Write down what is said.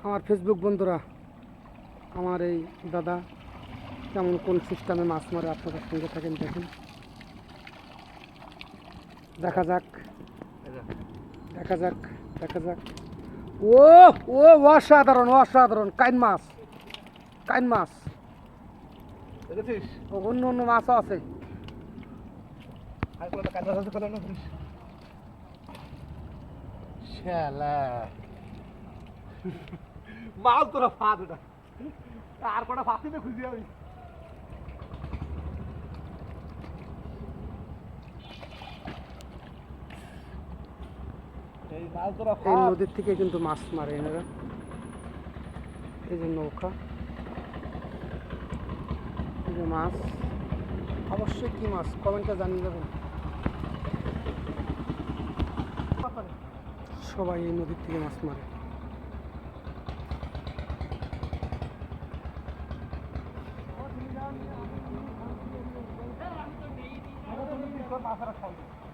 আমার ফেসবুক বন্ধুরা, আমার এই দাদা কেমন কোন সিস্টেমে মাছ মারে আপনাদের সঙ্গে থাকেন দেখুন। দেখা যাক দেখা যাক দেখা যাক। ও ও অসাধারণ অসাধারণ কাইন মাছ, কাইন মাছ। ও অন্য অন্য মাছও আছে। মাছ তোরা ফাঁদ ওটা আর কটা ফাঁসি তো খুঁজি আমি। এই মাছ তোরা এই নদীর থেকে কিন্তু মাছ মারে এনারা। এই যে নৌকা, এই যে মাছ। অবশ্যই কি মাছ কমেন্টে জানিয়ে দেবেন। সবাই এই নদীর থেকে মাছ মারে। মাছ